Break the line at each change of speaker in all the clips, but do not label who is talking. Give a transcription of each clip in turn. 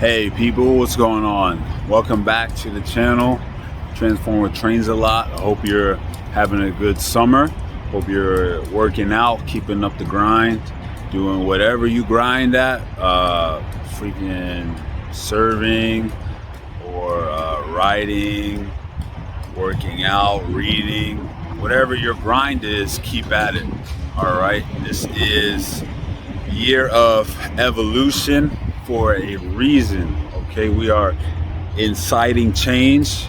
Hey people, what's going on? Welcome back to the channel, Transform with Trainsalot. I hope you're having a good summer. Hope you're working out, keeping up the grind, doing whatever you grind at, freaking serving or writing, working out, reading, whatever your grind is, keep at it. All right, this is year of evolution for a reason. Okay, we are inciting change,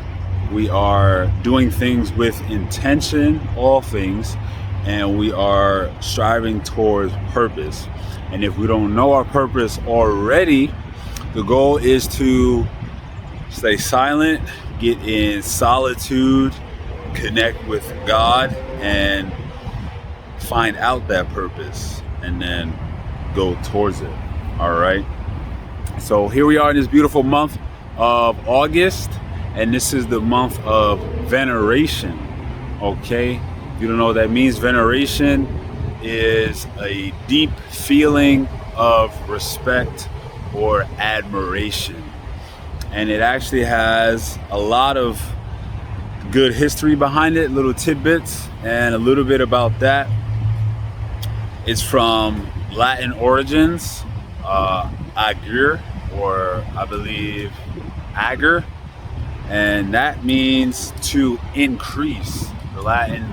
we are doing things with intention, all things, and we are striving towards purpose. And if we don't know our purpose already, the goal is to stay silent, get in solitude, connect with God, and find out that purpose, and then go towards it. All right, so here we are in this beautiful month of August, and this is the month of veneration. Okay, if you don't know what that means, veneration is a deep feeling of respect or admiration, and it actually has a lot of good history behind it, little tidbits, and a little bit about that. It's from Latin origins, agur, or I believe agur, and that means to increase. The Latin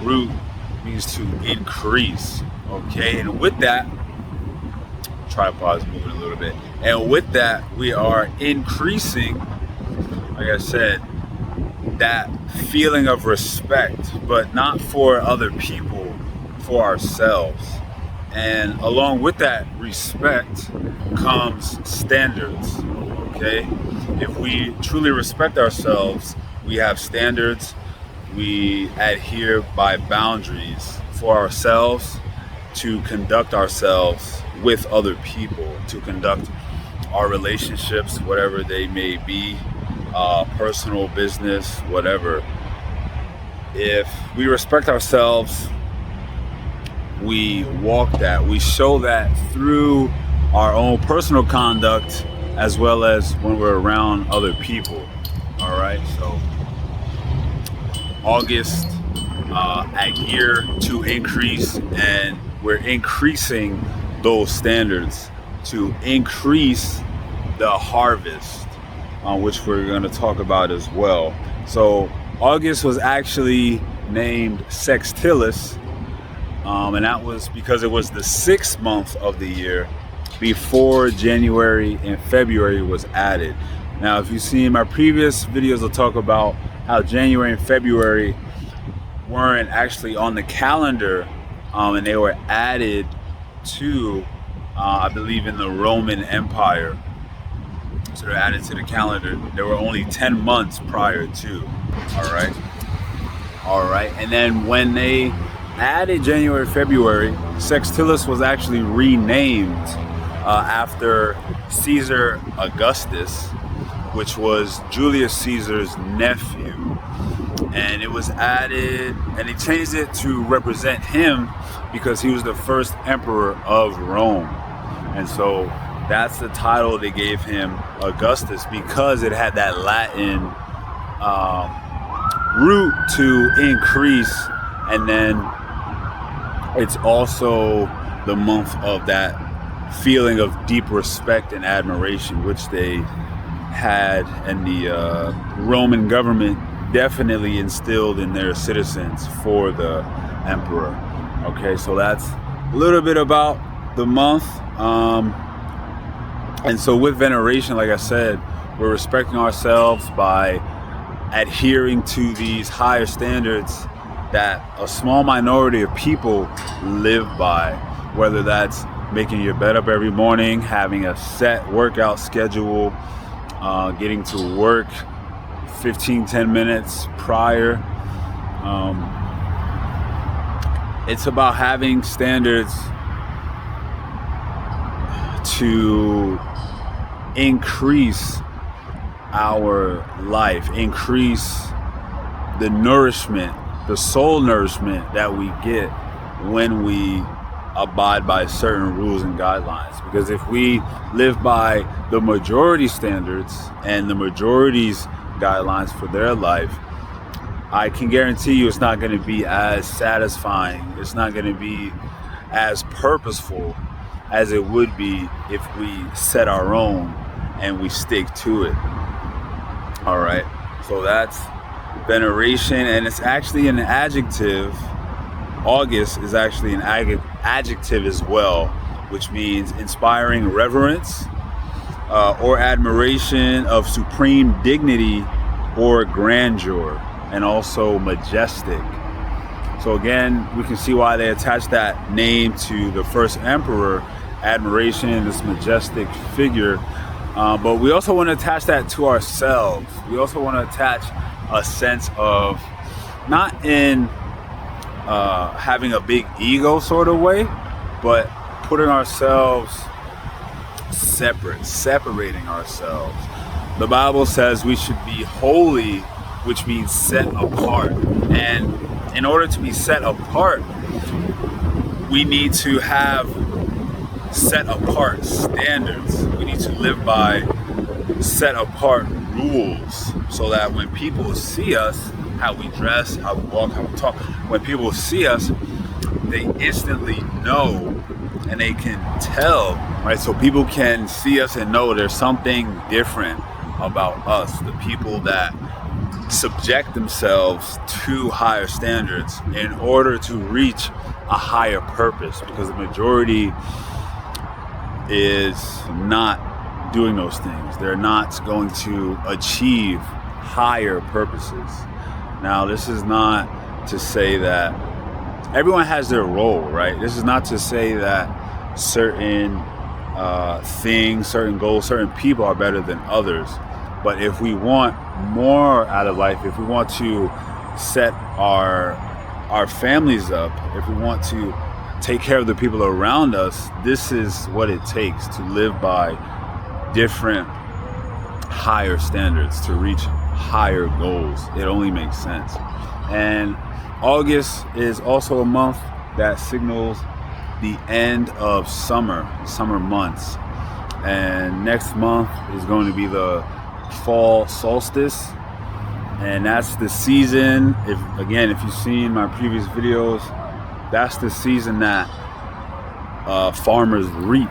root means to increase. Okay, and with that, tripod's moving a little bit, and with that, we are increasing, like I said, that feeling of respect, but not for other people, for ourselves. And along with that respect comes standards. Okay, if we truly respect ourselves, we have standards, we adhere by boundaries for ourselves, to conduct ourselves with other people, to conduct our relationships, whatever they may be, personal, business, whatever. If we respect ourselves, we walk that, we show that through our own personal conduct, as well as when we're around other people. All right, so August, adhere to increase, and we're increasing those standards to increase the harvest, which we're going to talk about as well. So August was actually named Sextilis, and that was because it was the 6th month of the year before January and February was added. Now, if you've seen my previous videos, I'll talk about how January and February weren't actually on the calendar, and they were added to, I believe, in the Roman Empire. So they're added to the calendar. There were only 10 months prior to. All right, and then when they added January, February, Sextilis was actually renamed after Caesar Augustus, which was Julius Caesar's nephew. And it was added, and they changed it to represent him because he was the first emperor of Rome. And so that's the title they gave him, Augustus, because it had that Latin root to increase. And then it's also the month of that feeling of deep respect and admiration, which they had, and the Roman government definitely instilled in their citizens for the emperor. Okay, so that's a little bit about the month. And so with veneration, like I said, we're respecting ourselves by adhering to these higher standards that a small minority of people live by, whether that's making your bed up every morning, having a set workout schedule, getting to work 10 minutes prior. It's about having standards to increase our life, increase the nourishment, the soul nourishment that we get when we abide by certain rules and guidelines. Because if we live by the majority standards and the majority's guidelines for their life, I can guarantee you it's not going to be as satisfying. It's not going to be as purposeful as it would be if we set our own and we stick to it. All right. So that's veneration, and it's actually an adjective. August is actually an adjective as well, which means inspiring reverence or admiration of supreme dignity or grandeur, and also majestic. So again, we can see why they attached that name to the first emperor, admiration, this majestic figure. But we also want to attach that to ourselves. We also want to attach a sense of, not in having a big ego sort of way, but putting ourselves separating ourselves. The Bible says we should be holy, which means set apart. And in order to be set apart, we need to have set apart standards. We need to live by set apart rules, so that when people see us, how we dress, how we walk, how we talk, when people see us, they instantly know and they can tell, right? So people can see us and know there's something different about us, the people that subject themselves to higher standards in order to reach a higher purpose, because the majority is not doing those things. They're not going to achieve higher purposes. Now, this is not to say that everyone has their role, right? This is not to say that certain things, certain goals, certain people are better than others. But if we want more out of life, if we want to set our families up, if we want to take care of the people around us, this is what it takes to live by different higher standards, to reach higher goals. It only makes sense. And August is also a month that signals the end of summer months. And next month is going to be the fall solstice, and that's the season, if you've seen my previous videos, that's the season that farmers reap.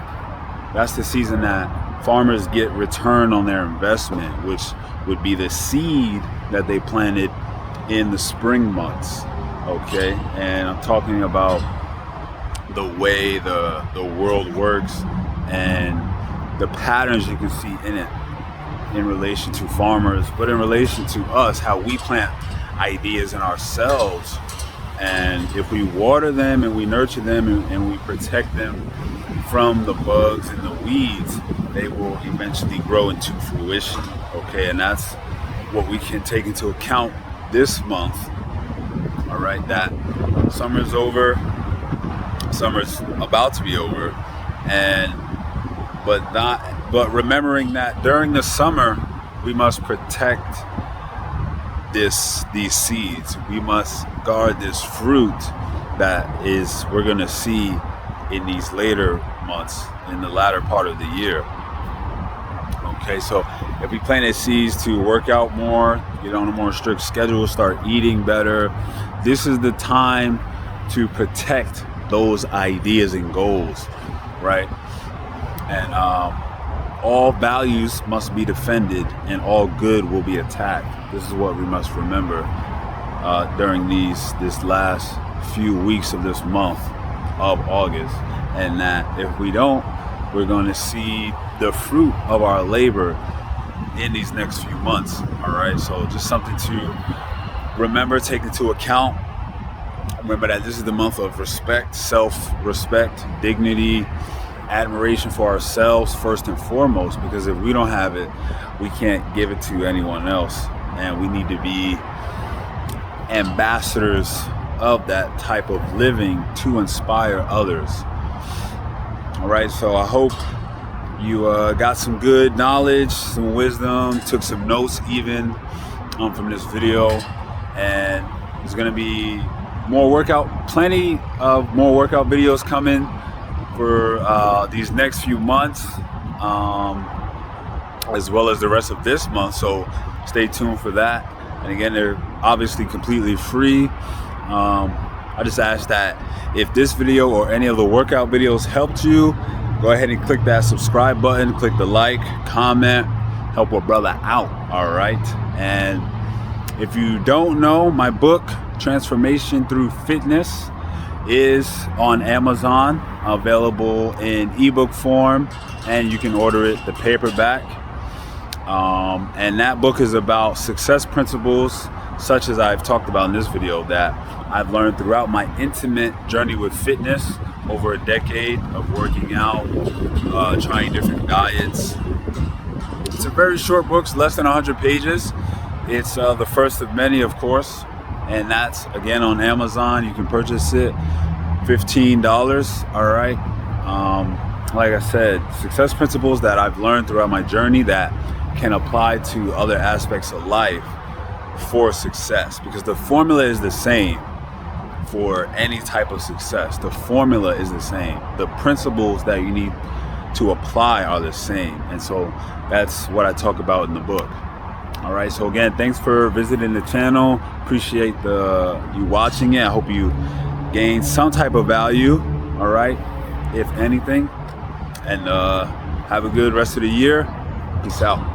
That's the season that farmers get return on their investment, which would be the seed that they planted in the spring months. Okay, and I'm talking about the way the world works and the patterns you can see in it, in relation to farmers, but in relation to us, how we plant ideas in ourselves. And if we water them and we nurture them and we protect them from the bugs and the weeds, they will eventually grow into fruition. Okay, and that's what we can take into account this month. All right, that summer's over, summer's about to be over, but remembering that during the summer we must protect these seeds. We must guard this fruit that we're going to see in these later months, in the latter part of the year. Okay, so if we planted seeds to work out more, get on a more strict schedule, start eating better, this is the time to protect those ideas and goals, right? And all values must be defended and all good will be attacked. This is what we must remember during this last few weeks of this month of August. And that if we don't, we're going to see the fruit of our labor in these next few months. All right, so just something to remember, take into account. Remember that this is the month of respect, self-respect, dignity, admiration for ourselves first and foremost, because if we don't have it, we can't give it to anyone else. And we need to be ambassadors of that type of living to inspire others. All right, so I hope you got some good knowledge, some wisdom, took some notes even from this video. And it's going to be plenty of more workout videos coming for these next few months, as well as the rest of this month. So stay tuned for that. And again, they're obviously completely free. I just ask that if this video or any of the workout videos helped you, go ahead and click that subscribe button, click the like, comment, help a brother out, all right? And if you don't know, my book, Transformation Through Fitness, is on Amazon, available in ebook form, and you can order it the paperback. And that book is about success principles, such as I've talked about in this video, that I've learned throughout my intimate journey with fitness over a decade of working out, trying different diets. It's a very short book, it's less than 100 pages. It's the first of many, of course, and that's again on Amazon. You can purchase it $15. All right. Like I said, success principles that I've learned throughout my journey that can apply to other aspects of life for success, because the formula is the same for any type of success. The formula is the same. The principles that you need to apply are the same. And so that's what I talk about in the book. All right. So again, thanks for visiting the channel. Appreciate you watching it. I hope you gained some type of value. All right. If anything. And have a good rest of the year. Peace out.